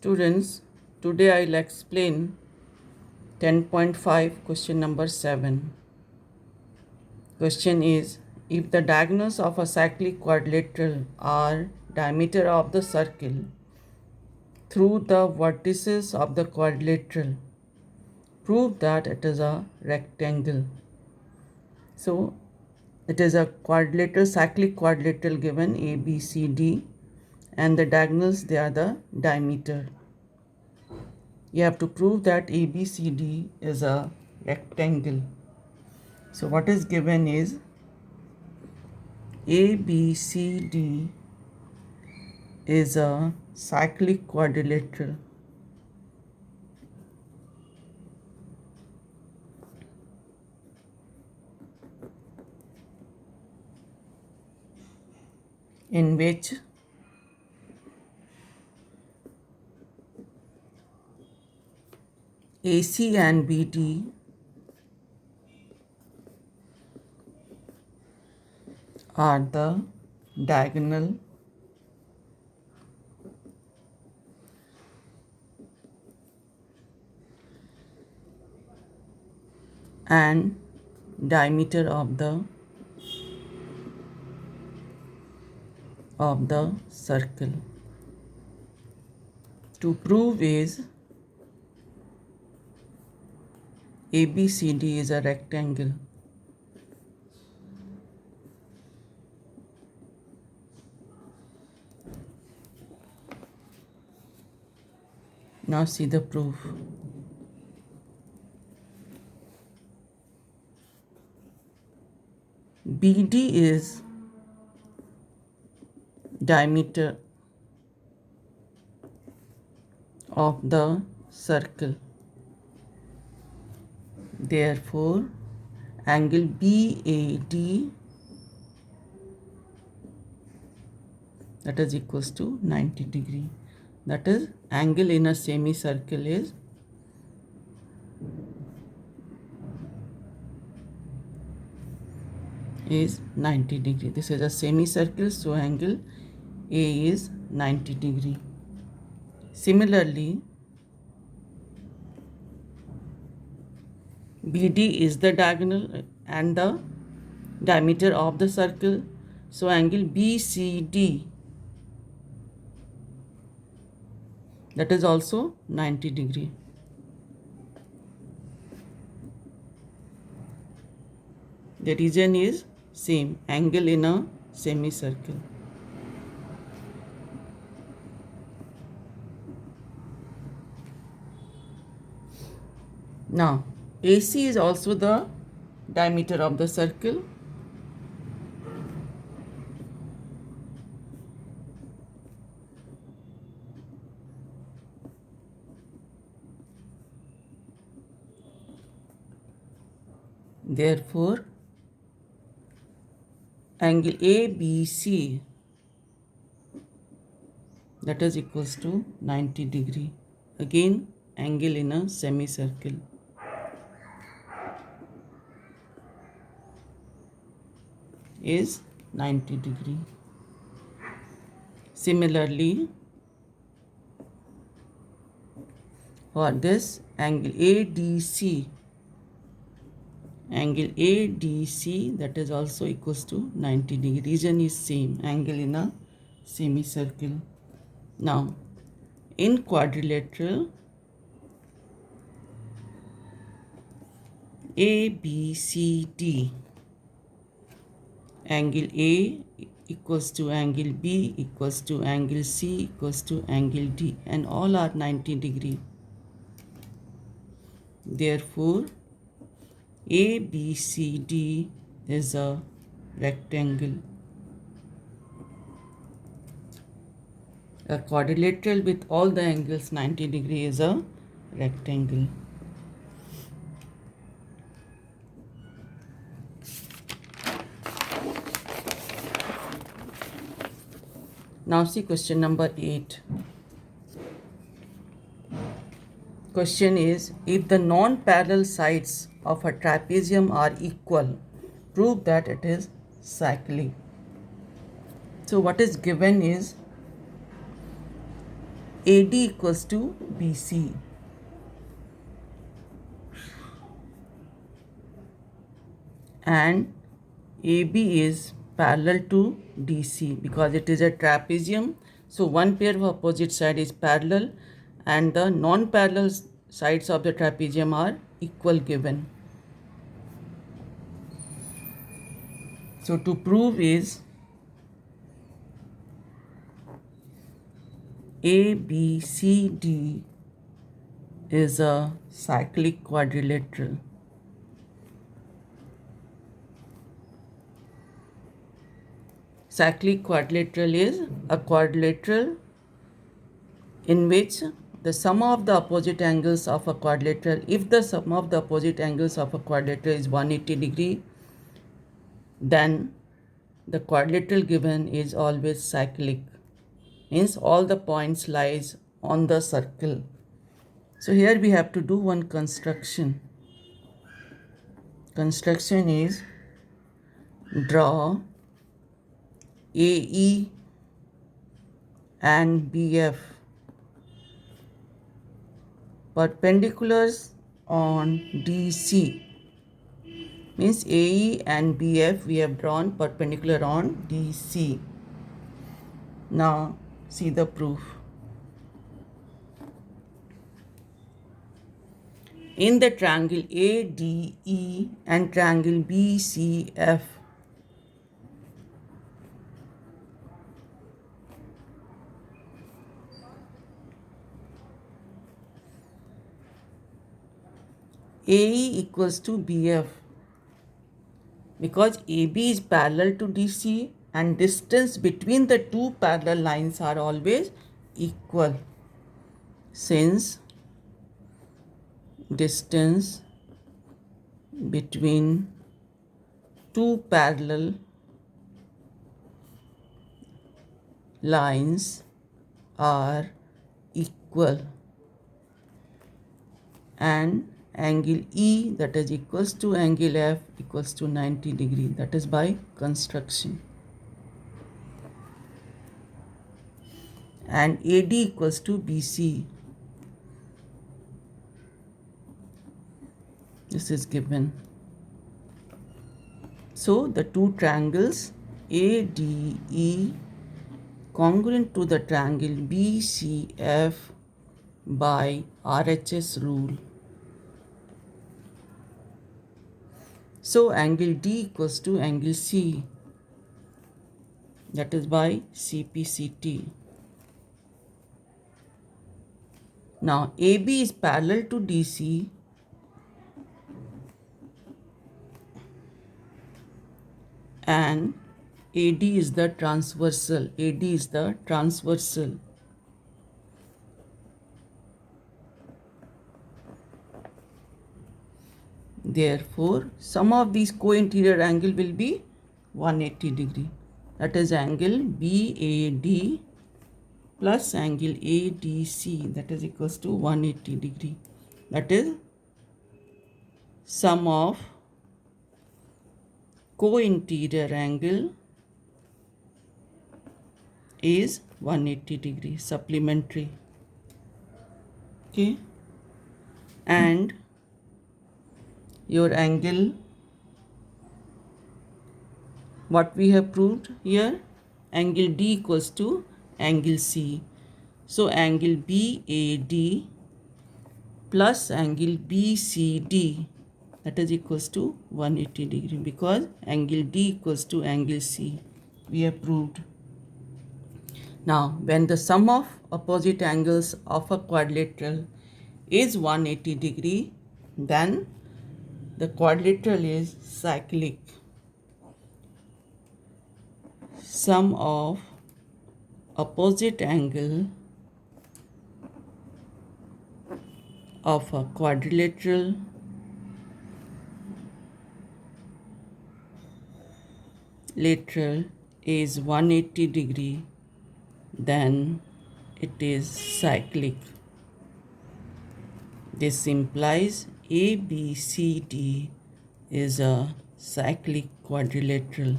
Students, today I'll explain 10.5 question number 7. Question is, if the diagonals of a cyclic quadrilateral are diameter of the circle through the vertices of the quadrilateral, prove that it is a rectangle. So it is a quadrilateral, cyclic quadrilateral given A, B, C, D, and the diagonals, they are the diameter. You have to prove that ABCD is a rectangle. So what is given is ABCD is a cyclic quadrilateral. In which AC and BD are the diagonal and diameter of the circle. To prove is ABCD is a rectangle. Now see the proof. BD is diameter of the circle. Therefore, angle BAD, that is equals to 90 degree. That is, angle in a semicircle is is 90 degree. This is a semicircle, so angle A is 90 degree. Similarly, BD is the diagonal and the diameter of the circle, so angle BCD, that is also 90 degree. The region is same, angle in a semicircle. Now, AC is also the diameter of the circle. Therefore, angle ABC, that is equals to 90 degree. Again, angle in a semicircle. Is 90 degree. Similarly, for this angle ADC, that is also equals to 90 degree. Region is same, angle in a semicircle. Now, in quadrilateral, ABCD, angle A equals to angle B equals to angle C equals to angle D, and all are 90 degree. Therefore, ABCD is a rectangle. A quadrilateral with all the angles 90 degree is a rectangle. Now see question number 8. Question is, if the non-parallel sides of a trapezium are equal, prove that it is cyclic. So what is given is AD equals to BC. And AB is parallel to DC because it is a trapezium. So one pair of opposite side is parallel and the non-parallel sides of the trapezium are equal given. So to prove is ABCD is a cyclic quadrilateral. Cyclic quadrilateral is a quadrilateral in which the sum of the opposite angles of a quadrilateral, if the sum of the opposite angles of a quadrilateral is 180 degree, then the quadrilateral given is always cyclic. Means all the points lies on the circle. So here we have to do one construction. Construction is draw AE and BF perpendiculars on DC. Means AE and BF we have drawn perpendicular on DC. Now see the proof. In the triangle ADE and triangle BCF, AE equals to BF because AB is parallel to DC and distance between the two parallel lines are always equal. Since distance between two parallel lines are equal and angle E, that is equals to angle F, equals to 90 degree. That is by construction. And AD equals to BC. This is given. So the two triangles ADE congruent to the triangle BCF by RHS rule. So angle D equals to angle C, that is by CPCT. Now AB is parallel to DC and AD is the transversal. AD is the transversal. Therefore, sum of these co-interior angle will be 180 degree. That is angle BAD plus angle ADC, that is equals to 180 degree. That is sum of co-interior angle is 180 degree supplementary. Okay. And your angle, what we have proved here, angle D equals to angle C. So angle BAD plus angle BCD, that is equals to 180 degree because angle D equals to angle C. We have proved. Now when the sum of opposite angles of a quadrilateral is 180 degree, then the quadrilateral is cyclic. Sum of opposite angle of a quadrilateral is 180 degree, then it is cyclic. This implies ABCD is a cyclic quadrilateral.